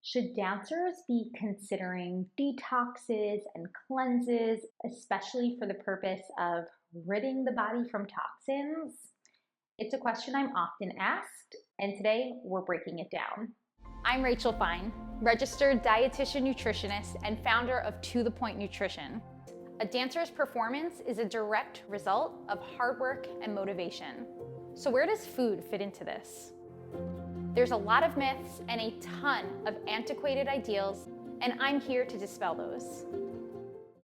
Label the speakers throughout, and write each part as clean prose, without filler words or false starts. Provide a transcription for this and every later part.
Speaker 1: Should dancers be considering detoxes and cleanses, especially for the purpose of ridding the body from toxins? It's a question I'm often asked, and today we're breaking it down.
Speaker 2: I'm Rachel Fine, registered dietitian nutritionist and founder of To The Point Nutrition. A dancer's performance is a direct result of hard work and motivation. So where does food fit into this? There's a lot of myths and a ton of antiquated ideals, and I'm here to dispel those.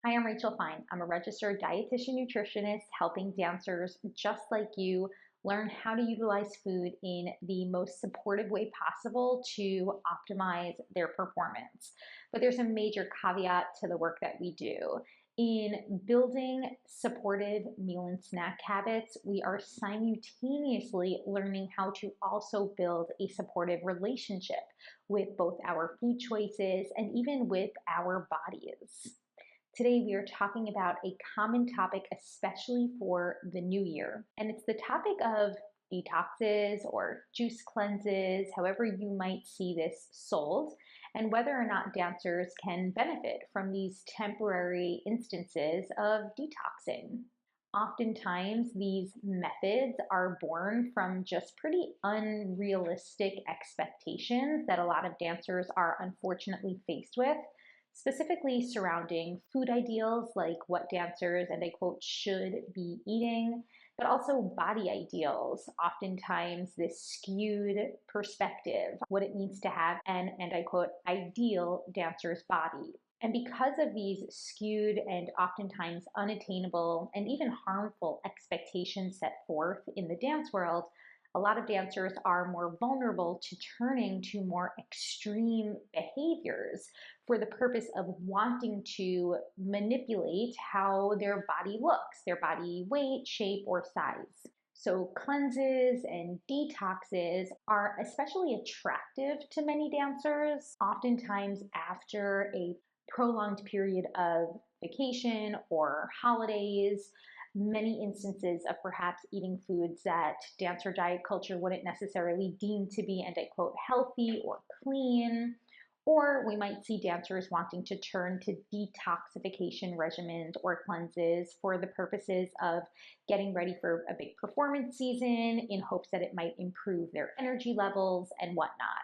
Speaker 1: Hi, I'm Rachel Fine. I'm a registered dietitian nutritionist helping dancers just like you learn how to utilize food in the most supportive way possible to optimize their performance. But there's a major caveat to the work that we do. In building supportive meal and snack habits, we are simultaneously learning how to also build a supportive relationship with both our food choices and even with our bodies. Today, we are talking about a common topic, especially for the new year, and it's the topic of detoxes or juice cleanses, however you might see this sold, and whether or not dancers can benefit from these temporary instances of detoxing. Oftentimes, these methods are born from just pretty unrealistic expectations that a lot of dancers are unfortunately faced with, specifically surrounding food ideals like what dancers, and I quote, should be eating, but also body ideals, oftentimes this skewed perspective, what it needs to have an, and I quote, ideal dancer's body. And because of these skewed and oftentimes unattainable and even harmful expectations set forth in the dance world, a lot of dancers are more vulnerable to turning to more extreme behaviors for the purpose of wanting to manipulate how their body looks, their body weight, shape, or size. So cleanses and detoxes are especially attractive to many dancers, oftentimes after a prolonged period of vacation or holidays, many instances of perhaps eating foods that dancer diet culture wouldn't necessarily deem to be, and I quote, healthy or clean. Or we might see dancers wanting to turn to detoxification regimens or cleanses for the purposes of getting ready for a big performance season in hopes that it might improve their energy levels and whatnot.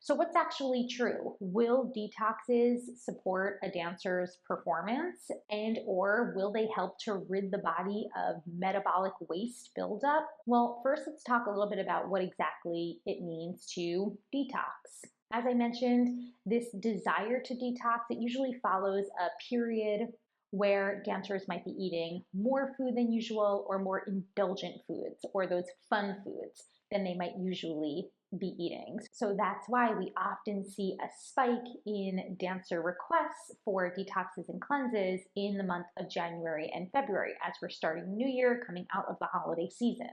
Speaker 1: So what's actually true? Will detoxes support a dancer's performance, and or will they help to rid the body of metabolic waste buildup? Well, first let's talk a little bit about what exactly it means to detox. As I mentioned, this desire to detox, it usually follows a period where dancers might be eating more food than usual or more indulgent foods or those fun foods than they might usually be eating. So that's why we often see a spike in dancer requests for detoxes and cleanses in the month of January and February as we're starting the new year, coming out of the holiday season.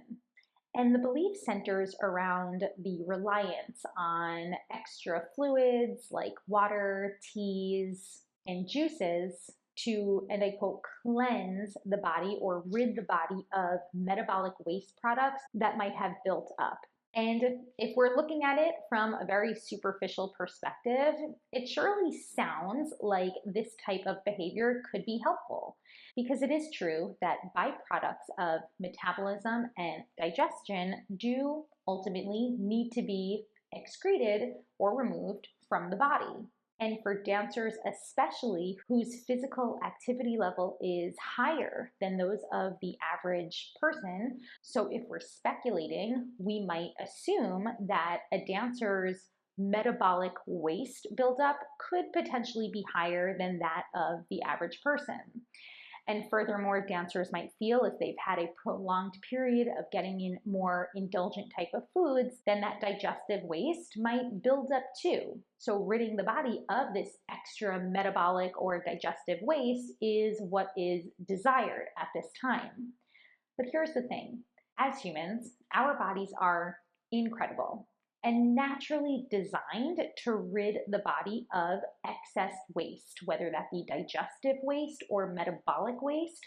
Speaker 1: And the belief centers around the reliance on extra fluids like water, teas, and juices to, and I quote, cleanse the body or rid the body of metabolic waste products that might have built up. And if we're looking at it from a very superficial perspective, it surely sounds like this type of behavior could be helpful, because it is true that byproducts of metabolism and digestion do ultimately need to be excreted or removed from the body. And for dancers especially whose physical activity level is higher than those of the average person, so if we're speculating, we might assume that a dancer's metabolic waste buildup could potentially be higher than that of the average person. And furthermore, dancers might feel if they've had a prolonged period of getting in more indulgent type of foods, then that digestive waste might build up too. So ridding the body of this extra metabolic or digestive waste is what is desired at this time. But here's the thing. As humans, our bodies are incredible and naturally designed to rid the body of excess waste, whether that be digestive waste or metabolic waste,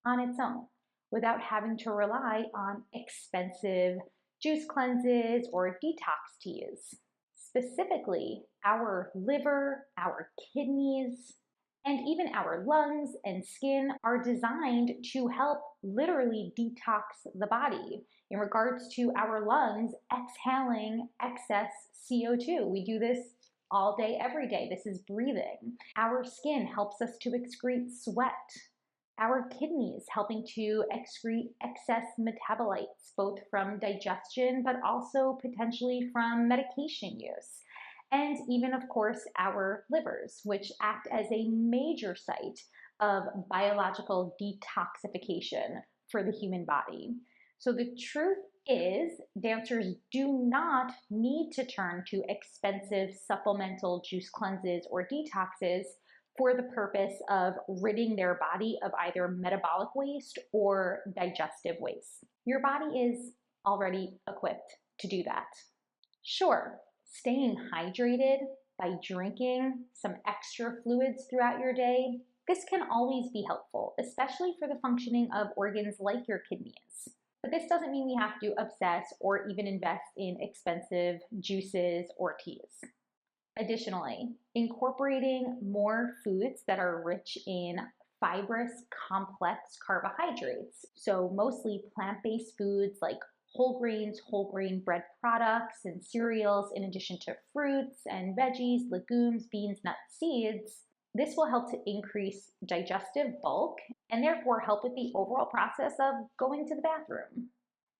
Speaker 1: on its own, without having to rely on expensive juice cleanses or detox teas. Specifically, our liver, our kidneys, and even our lungs and skin are designed to help literally detox the body. In regards to our lungs, exhaling excess CO2. We do this all day, every day. This is breathing. Our skin helps us to excrete sweat. Our kidneys helping to excrete excess metabolites, both from digestion, but also potentially from medication use. And even, of course, our livers, which act as a major site of biological detoxification for the human body. So the truth is, dancers do not need to turn to expensive supplemental juice cleanses or detoxes for the purpose of ridding their body of either metabolic waste or digestive waste. Your body is already equipped to do that. Sure, staying hydrated by drinking some extra fluids throughout your day, this can always be helpful, especially for the functioning of organs like your kidneys. But this doesn't mean we have to obsess or even invest in expensive juices or teas. Additionally, incorporating more foods that are rich in fibrous, complex carbohydrates, so mostly plant-based foods like whole grains, whole grain bread products, and cereals, in addition to fruits and veggies, legumes, beans, nuts, seeds. This will help to increase digestive bulk and therefore help with the overall process of going to the bathroom.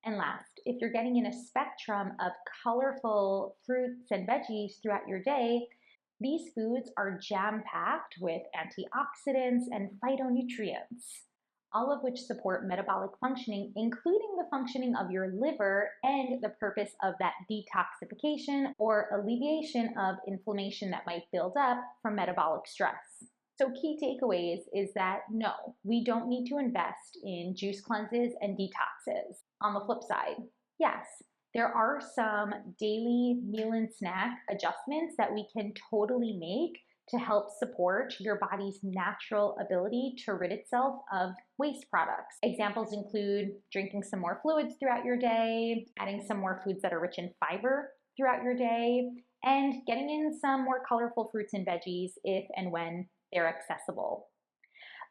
Speaker 1: And last, if you're getting in a spectrum of colorful fruits and veggies throughout your day, these foods are jam-packed with antioxidants and phytonutrients, all of which support metabolic functioning, including the functioning of your liver and the purpose of that detoxification or alleviation of inflammation that might build up from metabolic stress. So key takeaways is that no, we don't need to invest in juice cleanses and detoxes. On the flip side, yes, there are some daily meal and snack adjustments that we can totally make to help support your body's natural ability to rid itself of waste products. Examples include drinking some more fluids throughout your day, adding some more foods that are rich in fiber throughout your day, and getting in some more colorful fruits and veggies if and when they're accessible.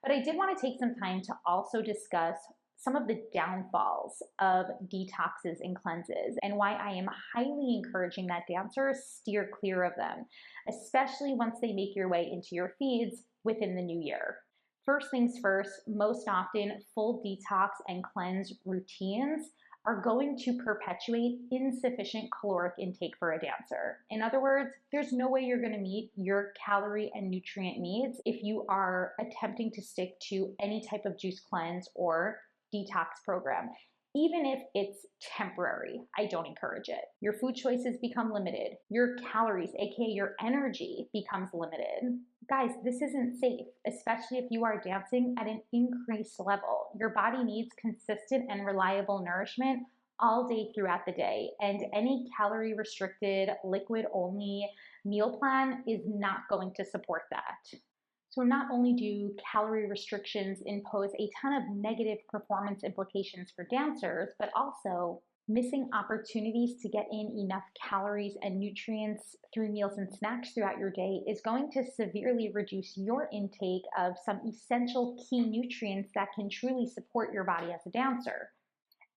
Speaker 1: But I did want to take some time to also discuss some of the downfalls of detoxes and cleanses and why I am highly encouraging that dancers steer clear of them, especially once they make your way into your feeds within the new year. First things first, most often full detox and cleanse routines are going to perpetuate insufficient caloric intake for a dancer. In other words, there's no way you're going to meet your calorie and nutrient needs if you are attempting to stick to any type of juice cleanse or detox program. Even if it's temporary, I don't encourage it. Your food choices become limited. Your calories, aka your energy, becomes limited. Guys, this isn't safe, especially if you are dancing at an increased level. Your body needs consistent and reliable nourishment all day throughout the day, and any calorie restricted, liquid only meal plan is not going to support that. So not only do calorie restrictions impose a ton of negative performance implications for dancers, but also missing opportunities to get in enough calories and nutrients through meals and snacks throughout your day is going to severely reduce your intake of some essential key nutrients that can truly support your body as a dancer.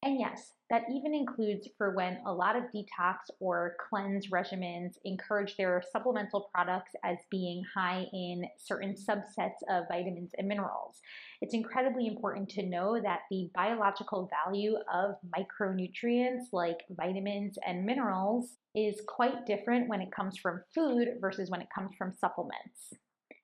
Speaker 1: And yes, that even includes for when a lot of detox or cleanse regimens encourage their supplemental products as being high in certain subsets of vitamins and minerals. It's incredibly important to know that the biological value of micronutrients like vitamins and minerals is quite different when it comes from food versus when it comes from supplements.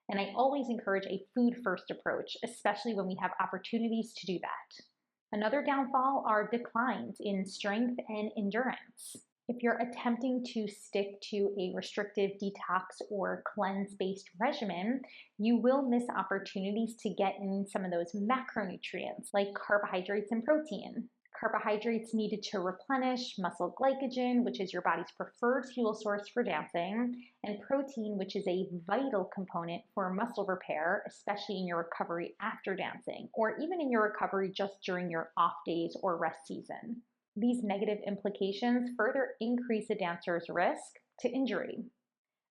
Speaker 1: And I always encourage a food-first approach, especially when we have opportunities to do that. Another downfall are declines in strength and endurance. If you're attempting to stick to a restrictive detox or cleanse-based regimen, you will miss opportunities to get in some of those macronutrients like carbohydrates and protein. Carbohydrates needed to replenish muscle glycogen, which is your body's preferred fuel source for dancing, and protein, which is a vital component for muscle repair, especially in your recovery after dancing, or even in your recovery just during your off days or rest season. These negative implications further increase a dancer's risk to injury.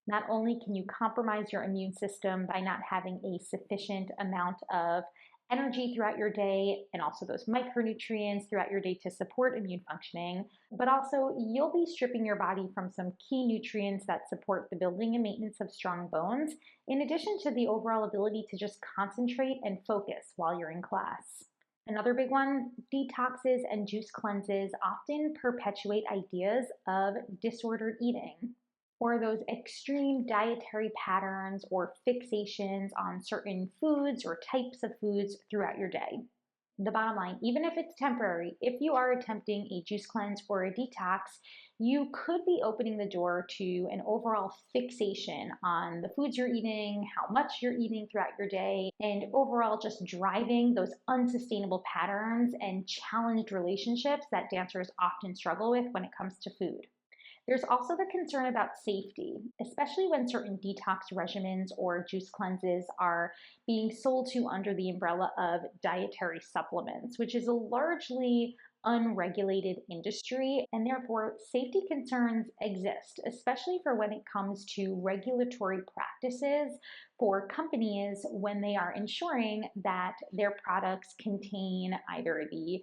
Speaker 1: Not only can you compromise your immune system by not having a sufficient amount of energy throughout your day and also those micronutrients throughout your day to support immune functioning, but also you'll be stripping your body from some key nutrients that support the building and maintenance of strong bones, in addition to the overall ability to just concentrate and focus while you're in class. Another big one, detoxes and juice cleanses often perpetuate ideas of disordered eating or those extreme dietary patterns or fixations on certain foods or types of foods throughout your day. The bottom line, even if it's temporary, if you are attempting a juice cleanse or a detox, you could be opening the door to an overall fixation on the foods you're eating, how much you're eating throughout your day, and overall just driving those unsustainable patterns and challenged relationships that dancers often struggle with when it comes to food. There's also the concern about safety, especially when certain detox regimens or juice cleanses are being sold to under the umbrella of dietary supplements, which is a largely unregulated industry, and therefore safety concerns exist, especially for when it comes to regulatory practices for companies when they are ensuring that their products contain either the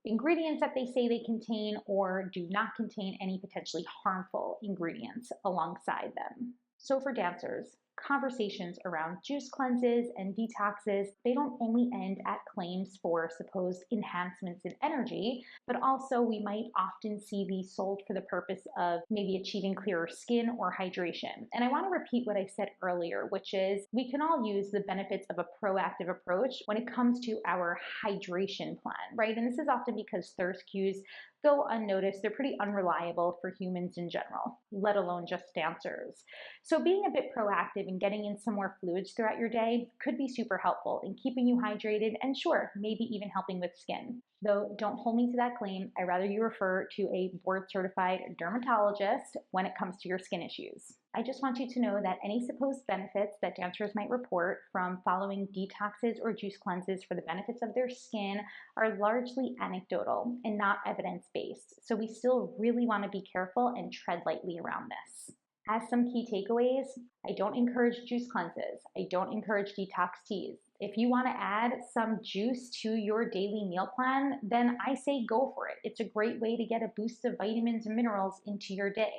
Speaker 1: ingredients that they say they contain or do not contain any potentially harmful ingredients alongside them. So for dancers, conversations around juice cleanses and detoxes, they don't only end at claims for supposed enhancements in energy, but also we might often see these sold for the purpose of maybe achieving clearer skin or hydration. And I want to repeat what I said earlier, which is we can all use the benefits of a proactive approach when it comes to our hydration plan, right? And this is often because thirst cues go unnoticed. They're pretty unreliable for humans in general, let alone just dancers. So being a bit proactive and getting in some more fluids throughout your day could be super helpful in keeping you hydrated and sure, maybe even helping with skin. Though don't hold me to that claim, I'd rather you refer to a board-certified dermatologist when it comes to your skin issues. I just want you to know that any supposed benefits that dancers might report from following detoxes or juice cleanses for the benefits of their skin are largely anecdotal and not evidence-based. So we still really want to be careful and tread lightly around this. As some key takeaways, I don't encourage juice cleanses. I don't encourage detox teas. If you want to add some juice to your daily meal plan, then I say go for it. It's a great way to get a boost of vitamins and minerals into your day.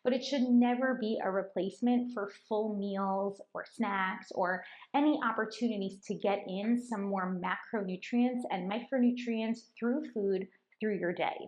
Speaker 1: But it should never be a replacement for full meals or snacks or any opportunities to get in some more macronutrients and micronutrients through food through your day.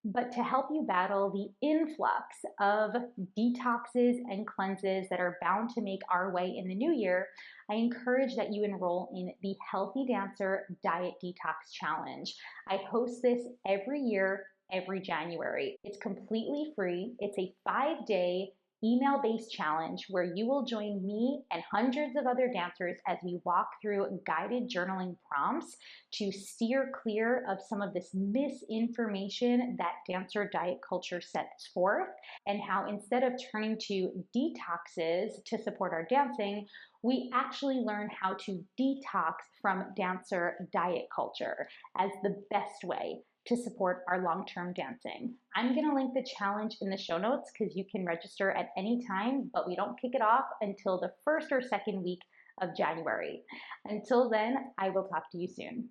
Speaker 1: But to help you battle the influx of detoxes and cleanses that are bound to make our way in the new year, I encourage that you enroll in the Healthy Dancer Diet Detox Challenge. I host this every year, every January. It's completely free. It's a 5-day email-based challenge where you will join me and hundreds of other dancers as we walk through guided journaling prompts to steer clear of some of this misinformation that dancer diet culture sets forth, and how instead of turning to detoxes to support our dancing, we actually learn how to detox from dancer diet culture as the best way to support our long-term dancing. I'm gonna link the challenge in the show notes because you can register at any time, but we don't kick it off until the first or second week of January. Until then, I will talk to you soon.